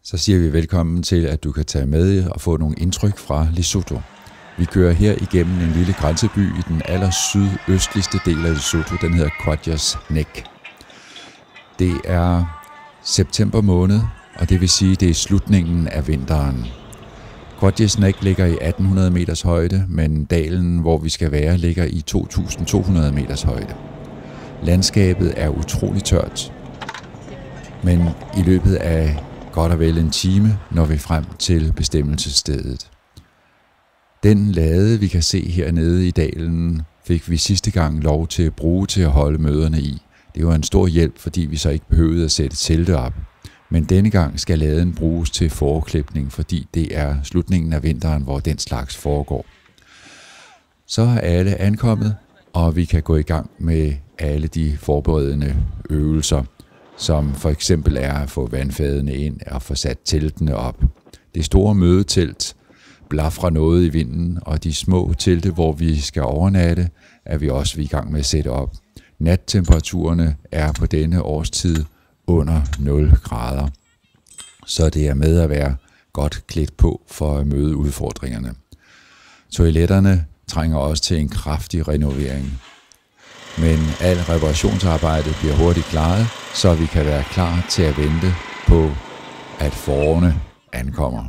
Så siger vi velkommen til, at du kan tage med og få nogle indtryk fra Lesotho. Vi kører her igennem en lille grænseby i den allersydøstligste del af Lesotho. Den hedder Qwadjas Nek. Det er september måned, og det vil sige, at det er slutningen af vinteren. Qwadjas Nek ligger i 1800 meters højde, men dalen, hvor vi skal være, ligger i 2200 meters højde. Landskabet er utroligt tørt, men i løbet af godt og vel en time når vi frem til bestemmelsesstedet. Den lade, vi kan se hernede i dalen, fik vi sidste gang lov til at bruge til at holde møderne i. Det var en stor hjælp, fordi vi så ikke behøvede at sætte telte op. Men denne gang skal laden bruges til fåreklipning, fordi det er slutningen af vinteren, hvor den slags foregår. Så er alle ankommet, og vi kan gå i gang med alle de forberedende øvelser, som for eksempel er at få vandfadene ind og få sat teltene op. Det store mødetelt blafrer noget i vinden, og de små telte, hvor vi skal overnatte, er vi også i gang med at sætte op. Nattemperaturerne er på denne årstid under 0 grader, så det er med at være godt klædt på for at møde udfordringerne. Toiletterne trænger også til en kraftig renovering. Men al reparationsarbejdet bliver hurtigt klaret, så vi kan være klar til at vente på, at fårene ankommer.